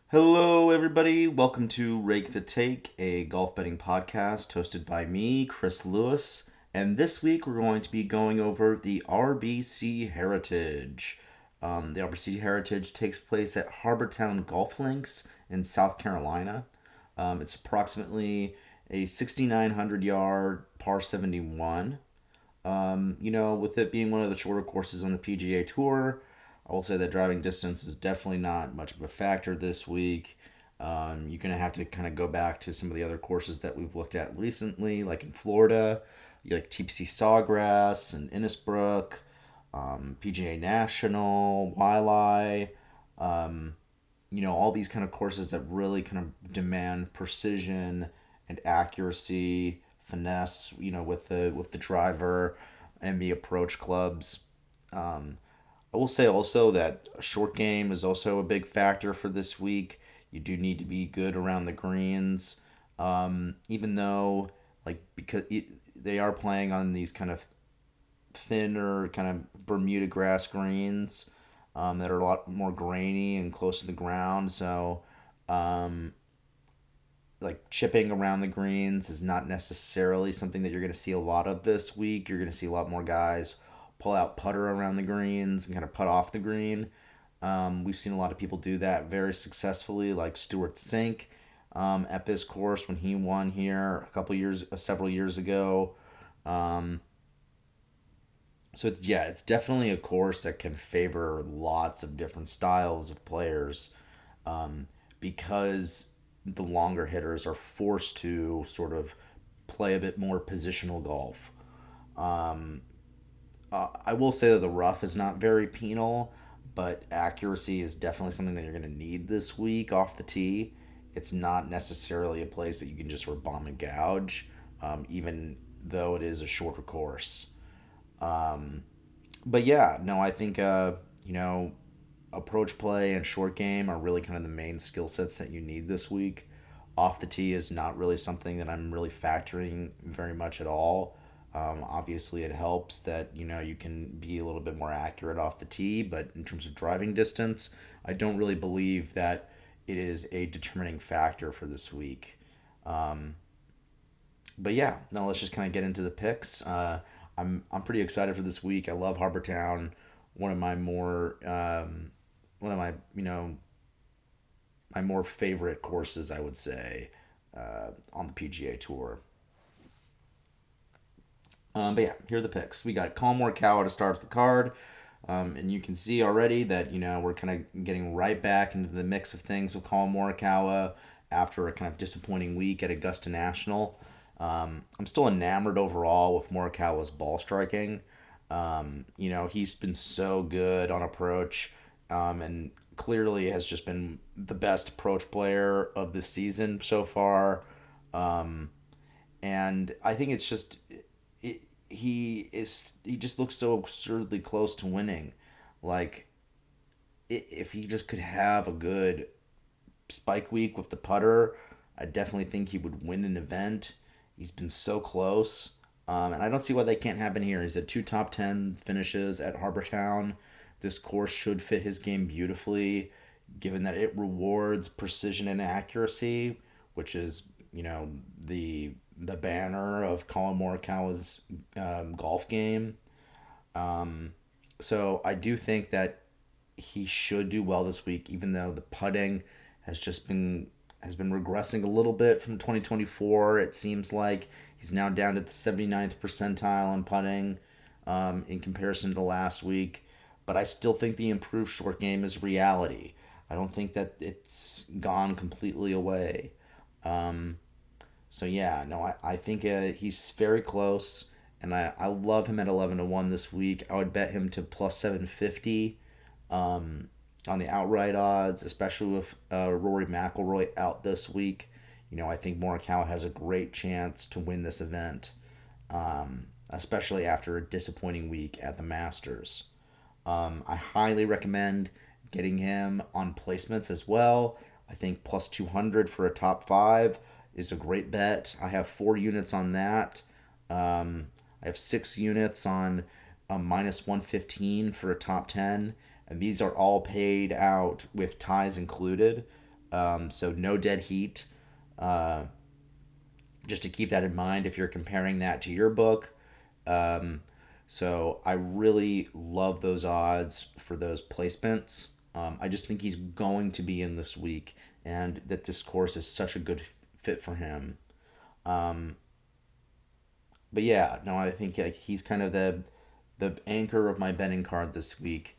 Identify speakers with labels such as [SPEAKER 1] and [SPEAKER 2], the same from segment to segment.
[SPEAKER 1] Hello, everybody. Welcome to Rake the Take, a golf betting podcast hosted by me, Chris Lewis. And this week we're going to be going over the RBC Heritage. The RBC Heritage takes place at Harbortown Golf Links in South Carolina. It's approximately a 6,900 yard par 71. With it being one of the shorter courses on the PGA Tour, I will say that driving distance is definitely not much of a factor this week. You're going to have to kind of go back to some of the other courses that we've looked at recently, like in Florida, like TPC Sawgrass and Innisbrook, PGA National, Waialae, all these kind of courses that really kind of demand precision and accuracy, finesse, with the driver and the approach clubs. I will say also that a short game is also a big factor for this week. You do need to be good around the greens, even though they are playing on these kind of thinner, kind of Bermuda grass greens that are a lot more grainy and close to the ground. So, um, like chipping around the greens is not necessarily something that you're going to see a lot of this week. You're going to see a lot more guys pull out putter around the greens and kind of putt off the green. We've seen a lot of people do that very successfully, like Stuart Sink at this course when he won here several years ago. Um, it's definitely a course that can favor lots of different styles of players, because the longer hitters are forced to sort of play a bit more positional golf. Um, I will say that the rough is not very penal, but accuracy is definitely something that you're going to need this week off the tee. It's not necessarily a place that you can just sort of bomb and gouge, even though it is a shorter course. Um, but yeah, no, I think approach play and short game are really kind of the main skill sets that you need this week. Off the tee is not really something that I'm really factoring very much at all. Obviously, it helps that you can be a little bit more accurate off the tee, but in terms of driving distance, I don't really believe that it is a determining factor for this week. Um, but yeah, now let's just kind of get into the picks. I'm pretty excited for this week. I love Harbour Town, one of my more one of my my more favorite courses, I would say, on the PGA Tour. But yeah, here are the picks. We got Colin Morikawa to start the card. And you can see already that, we're kind of getting right back into the mix of things with Colin Morikawa after a kind of disappointing week at Augusta National. I'm still enamored overall with Morikawa's ball striking. He's been so good on approach, and clearly has just been the best approach player of the season so far. Um, and I think it's just he just looks so absurdly close to winning. Like, if he just could have a good spike week with the putter, I definitely think he would win an event. He's been so close. And I don't see why that can't happen here. He's had two top 10 finishes at Harbour Town. This course should fit his game beautifully, given that it rewards precision and accuracy, which is, the banner of Colin Morikawa's golf game. Um, so I do think that he should do well this week, even though the putting has been regressing a little bit from 2024. It seems like he's now down to the 79th percentile in putting, in comparison to last week. But I still think the improved short game is reality. I don't think that it's gone completely away. Um, so yeah, no, I think he's very close, and I love him at 11-1 this week. I would bet him to plus 750 on the outright odds, especially with Rory McIlroy out this week. I think Morikawa has a great chance to win this event, especially after a disappointing week at the Masters. I highly recommend getting him on placements as well. I think plus 200 for a top five is a great bet. I have 4 units on that. I have 6 units on minus 115 for a top 10. And these are all paid out with ties included. So no dead heat. Uh, just to keep that in mind if you're comparing that to your book. Um, so I really love those odds for those placements. I just think he's going to be in this week, and that this course is such a good fit for him. Um, but yeah, no, I think like, he's kind of the anchor of my betting card this week.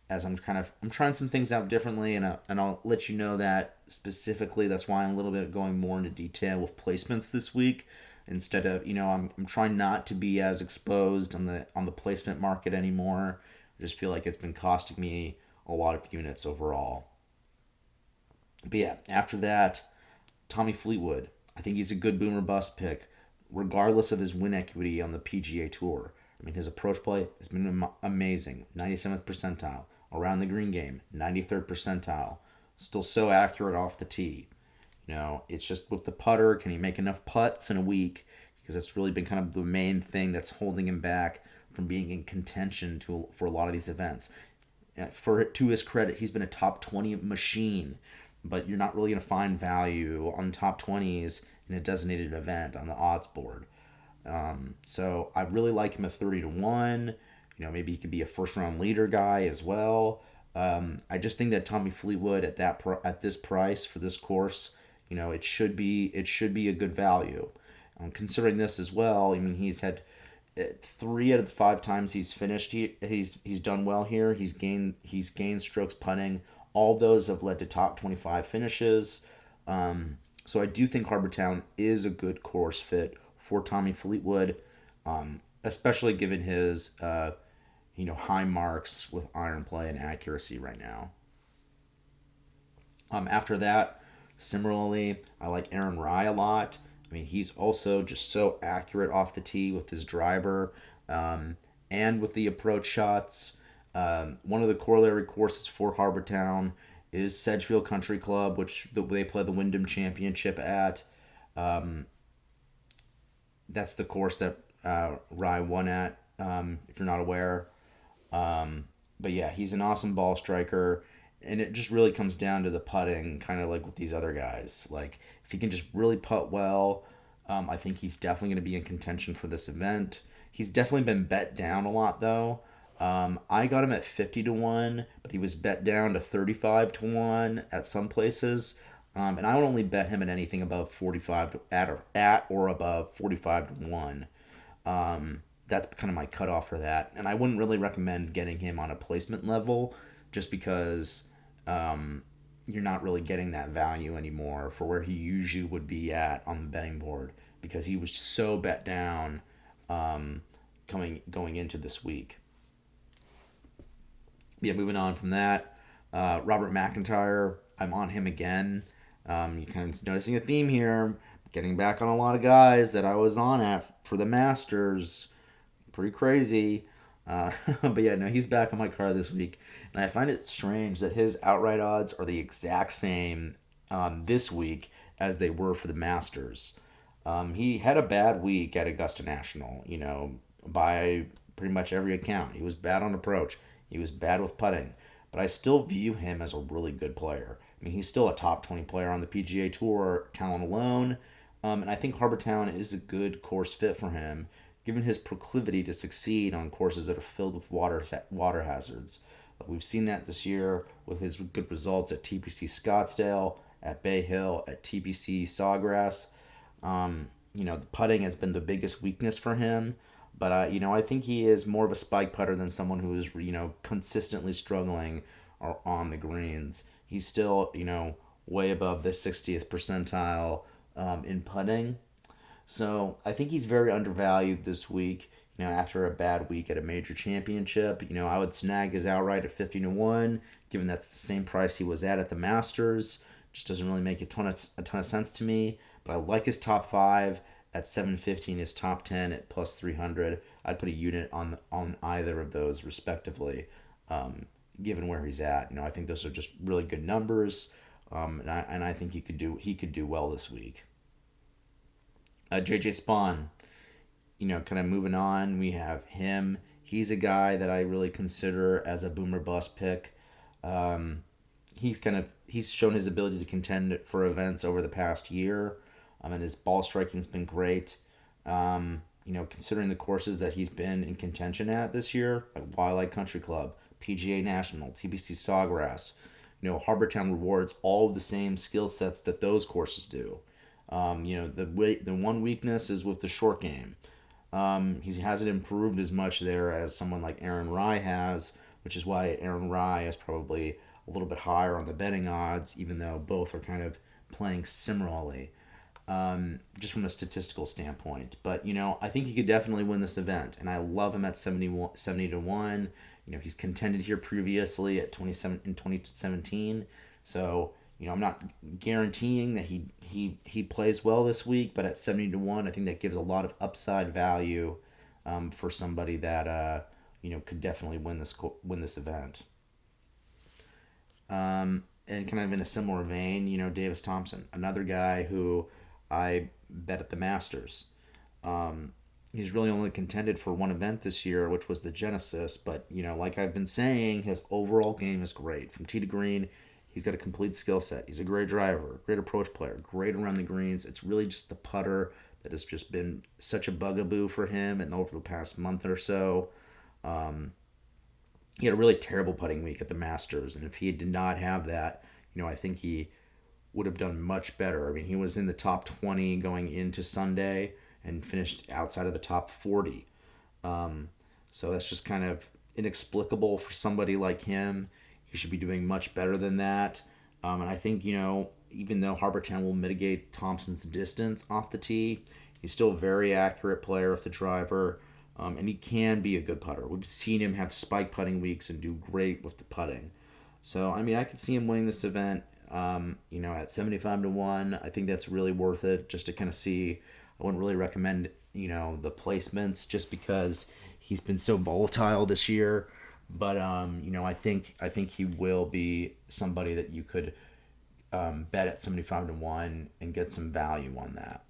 [SPEAKER 1] As I'm trying some things out differently, and I'll let you know that specifically. That's why I'm a little bit going more into detail with placements this week, instead of I'm trying not to be as exposed on the placement market anymore. I just feel like it's been costing me a lot of units overall. But yeah, after that, Tommy Fleetwood. I think he's a good boomer bust pick, regardless of his win equity on the PGA Tour. I mean, his approach play has been amazing. 97th percentile. Around the green game, 93rd percentile. Still so accurate off the tee. It's just with the putter, can he make enough putts in a week? Because that's really been kind of the main thing that's holding him back from being in contention for a lot of these events. To his credit, he's been a top 20 machine, but you're not really going to find value on top 20s in a designated event on the odds board. So I really like him at 30 to 1. Maybe he could be a first round leader guy as well. I just think that Tommy Fleetwood at this price for this course, it should be a good value. Considering this as well, I mean he's had 3 out of the 5 times he's finished. He's done well here. He's gained strokes putting. All those have led to top 25 finishes. So I do think Harbour Town is a good course fit for Tommy Fleetwood, especially given his high marks with iron play and accuracy right now. After that, similarly, I like Aaron Rye a lot. I mean, he's also just so accurate off the tee with his driver, and with the approach shots. One of the corollary courses for Harbour Town is Sedgefield Country Club, which they play the Wyndham Championship at. That's the course that Rye won at, if you're not aware. But yeah, he's an awesome ball striker, and it just really comes down to the putting, kind of like with these other guys. Like, if he can just really putt well, I think he's definitely going to be in contention for this event. He's definitely been bet down a lot, though. I got him at 50 to 1, but he was bet down to 35 to 1 at some places. And I would only bet him at anything above 45 at or above 45 to 1. That's kind of my cutoff for that. And I wouldn't really recommend getting him on a placement level, just because you're not really getting that value anymore for where he usually would be at on the betting board, because he was so bet down going into this week. Yeah, moving on from that, Robert McIntyre, I'm on him again. You kind of noticing a theme here, getting back on a lot of guys that I was on at for the Masters. Pretty crazy. But yeah, no, he's back on my card this week. And I find it strange that his outright odds are the exact same this week as they were for the Masters. He had a bad week at Augusta National, by pretty much every account. He was bad on approach. He was bad with putting. But I still view him as a really good player. I mean, he's still a top 20 player on the PGA Tour, talent alone. And I think Harbour Town is a good course fit for him, given his proclivity to succeed on courses that are filled with water hazards. We've seen that this year with his good results at TPC Scottsdale, at Bay Hill, at TPC Sawgrass. The putting has been the biggest weakness for him, but I think he is more of a spike putter than someone who is consistently struggling on the greens. He's still way above the 60th percentile in putting. So I think he's very undervalued this week. After a bad week at a major championship, I would snag his outright at 50 to 1, given that's the same price he was at the Masters. Just doesn't really make a ton of sense to me. But I like his top 5 at 750 and his top 10 at plus 300. I'd put a unit on either of those respectively, given where he's at. I think those are just really good numbers, and I think he could do well this week. JJ Spawn, kind of moving on, we have him. He's a guy that I really consider as a boomer bust pick. he's shown his ability to contend for events over the past year, and his ball striking's been great. Considering the courses that he's been in contention at this year, like Wildlife Country Club, PGA National, TPC Sawgrass, Harbortown rewards all of the same skill sets that those courses do. The one weakness is with the short game. He hasn't improved as much there as someone like Aaron Rai has, which is why Aaron Rai is probably a little bit higher on the betting odds, even though both are kind of playing similarly, just from a statistical standpoint. But, I think he could definitely win this event, and I love him at 70 to 1. He's contended here previously in 2017, so, I'm not guaranteeing that he plays well this week, but at 70 to 1, I think that gives a lot of upside value for somebody that could definitely win this event. And kind of in a similar vein, Davis Thompson, another guy who I bet at the Masters. He's really only contended for one event this year, which was the Genesis. But, like I've been saying, his overall game is great. From tee to green, he's got a complete skill set. He's a great driver, great approach player, great around the greens. It's really just the putter that has just been such a bugaboo for him and over the past month or so. He had a really terrible putting week at the Masters, and if he did not have that, I think he would have done much better. I mean, he was in the top 20 going into Sunday and finished outside of the top 40. So that's just kind of inexplicable for somebody like him. He should be doing much better than that. And I think, even though Harbortown will mitigate Thompson's distance off the tee, he's still a very accurate player with the driver. And he can be a good putter. We've seen him have spike putting weeks and do great with the putting. So, I could see him winning this event, at 75 to 1. I think that's really worth it just to kind of see. I wouldn't really recommend, the placements just because he's been so volatile this year. But, I think he will be somebody that you could bet at 75 to 1 and get some value on that.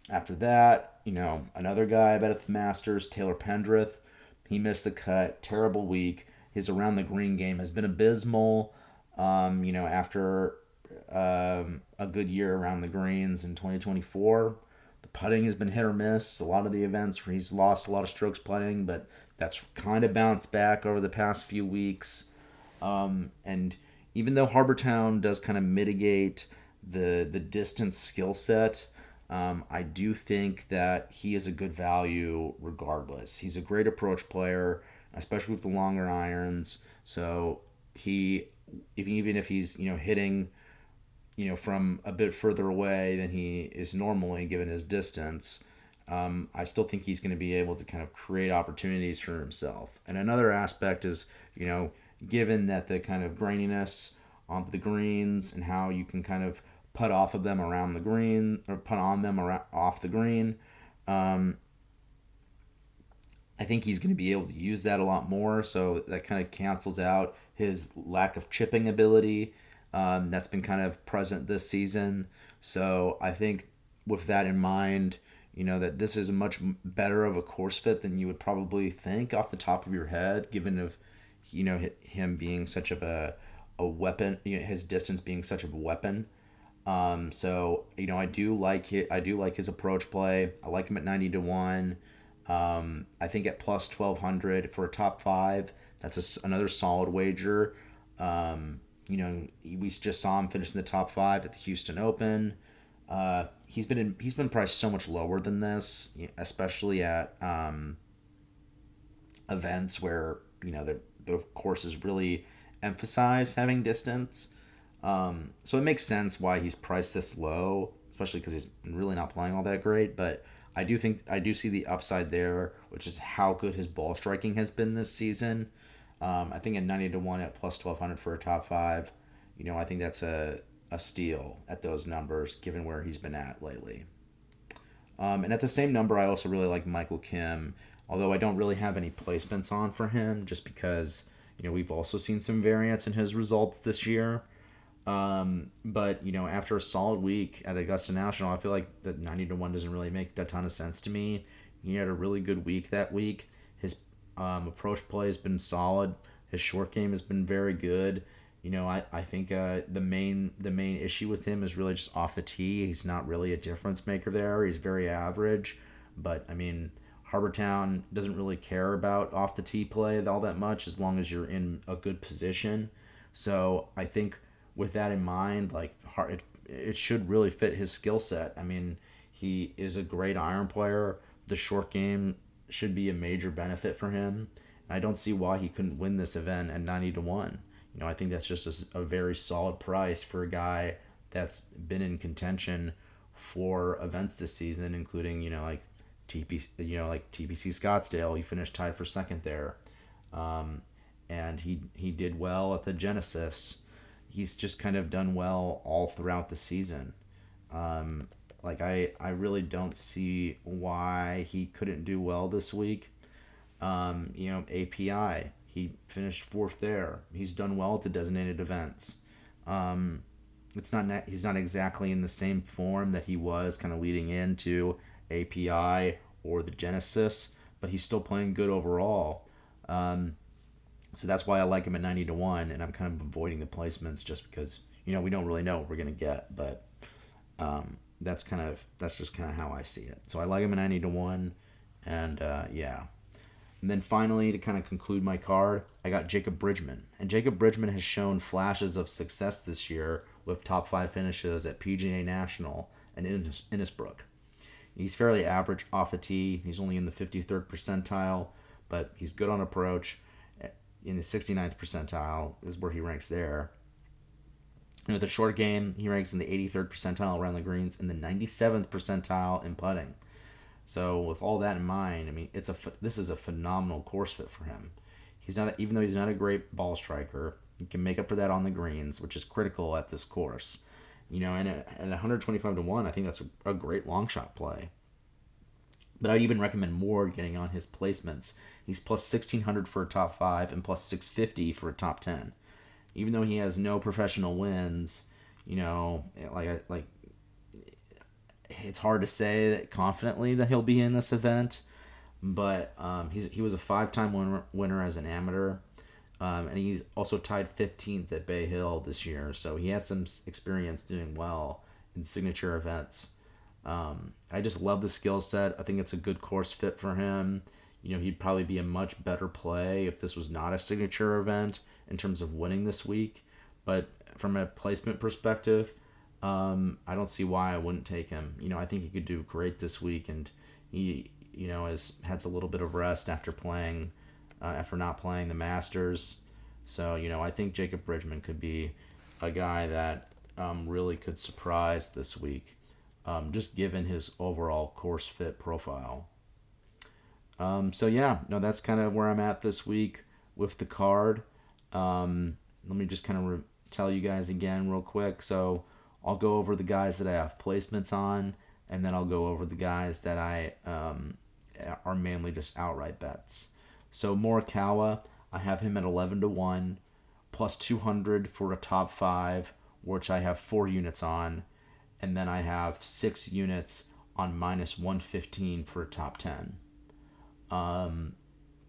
[SPEAKER 1] After that, another guy I bet at the Masters, Taylor Pendrith. He missed the cut. Terrible week. His around the green game has been abysmal. After a good year around the greens in 2024. The putting has been hit or miss. A lot of the events where he's lost a lot of strokes putting, but that's kind of bounced back over the past few weeks. And even though Harbortown does kind of mitigate the distance skill set, I do think that he is a good value regardless. He's a great approach player, especially with the longer irons. So even if he's hitting from a bit further away than he is normally given his distance, I still think he's going to be able to kind of create opportunities for himself. And another aspect is given that the kind of graininess on the greens and how you can kind of putt off of them around the green or putt on them off the green. I think he's going to be able to use that a lot more, so that kind of cancels out his lack of chipping ability that's been kind of present this season. So I think with that in mind, that this is a much better of a course fit than you would probably think off the top of your head, given of him being such of a weapon, his distance being such of a weapon. So I do like it. I do like his approach play. I like him at 90 to 1. I think at plus 1,200 for a top 5, that's another solid wager. We just saw him finish in the top 5 at the Houston Open. He's been priced so much lower than this, especially at events where the courses really emphasize having distance. So it makes sense why he's priced this low, especially because he's really not playing all that great. But I do see the upside there, which is how good his ball striking has been this season. I think at 90 to 1 at plus 1,200 for a top 5, I think that's a steal at those numbers given where he's been at lately. And at the same number, I also really like Michael Kim, although I don't really have any placements on for him just because we've also seen some variance in his results this year. But after a solid week at Augusta National, I feel like that 90 to 1 doesn't really make a ton of sense to me. He had a really good week that week. His approach play has been solid. His short game has been very good. I think the main issue with him is really just off the tee. He's not really a difference maker there. He's very average. But I mean, Harbortown doesn't really care about off the tee play all that much as long as you're in a good position. So I think with that in mind, like it should really fit his skill set. I mean, he is a great iron player. The short game should be a major benefit for him. I don't see why he couldn't win this event at 90-1. I think that's just a very solid price for a guy that's been in contention for events this season, including like TPC Scottsdale. He finished tied for second there, and he did well at the Genesis. He's just kind of done well all throughout the season. I really don't see why he couldn't do well this week. API, he finished fourth there. He's done well at the designated events. He's not exactly in the same form that he was kind of leading into API or the Genesis, but he's still playing good overall. So that's why I like him at 90-1, and I'm kind of avoiding the placements just because we don't really know what we're gonna get, but that's just kind of how I see it. So I like him at 90-1, and yeah. And then finally, to kind of conclude my card, I got Jacob Bridgman. And Jacob Bridgman has shown flashes of success this year with top 5 finishes at PGA National and Innisbrook. He's fairly average off the tee. He's only in the 53rd percentile, but he's good on approach. In the 69th percentile is where he ranks there. With the short game, he ranks in the 83rd percentile around the greens and the 97th percentile in putting. So with all that in mind, I mean, this is a phenomenal course fit for him. Even though he's not a great ball striker, he can make up for that on the greens, which is critical at this course. And at 125-1, I think that's a great long shot play. But I'd even recommend more getting on his placements. He's plus 1,600 for a top 5 and plus 650 for a top 10. Even though he has no professional wins, it's hard to say that confidently that he'll be in this event, but he was a 5-time winner as an amateur, and he's also tied 15th at Bay Hill this year, so he has some experience doing well in signature events. I just love the skill set. I think it's a good course fit for him. He'd probably be a much better play if this was not a signature event in terms of winning this week, but from a placement perspective, I don't see why I wouldn't take him. I think he could do great this week, and he, has a little bit of rest after not playing the Masters. So, I think Jacob Bridgman could be a guy that really could surprise this week, just given his overall course fit profile. That's kind of where I'm at this week with the card. Let me just kind of tell you guys again real quick. So I'll go over the guys that I have placements on, and then I'll go over the guys that I are mainly just outright bets. So Morikawa, I have him at 11-1, plus 200 for a top 5, which I have 4 units on, and then I have 6 units on minus 115 for a top 10.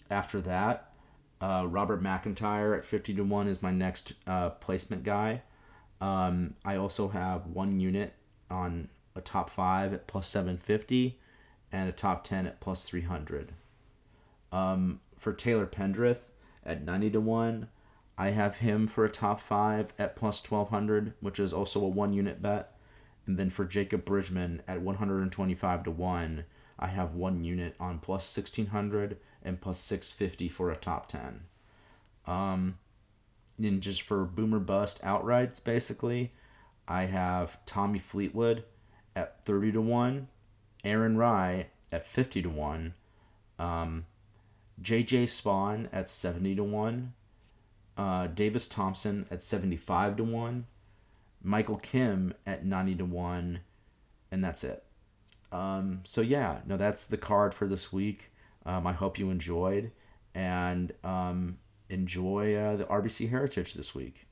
[SPEAKER 1] After that, Robert McIntyre at 50-1 is my next placement guy. I also have 1 unit on a top 5 at plus 750 and a top 10 at plus 300. For Taylor Pendrith at 90-1, I have him for a top 5 at plus 1200, which is also a 1 unit bet. And then for Jacob Bridgman at 125-1, I have 1 unit on plus 1600 and plus 650 for a top 10. And just for boomer bust outrights, basically, I have Tommy Fleetwood at 30-1, Aaron Rai at 50-1, JJ Spawn at 70-1, Davis Thompson at 75-1, Michael Kim at 90-1, and that's it. That's the card for this week. I hope you enjoyed, and enjoy the RBC Heritage this week.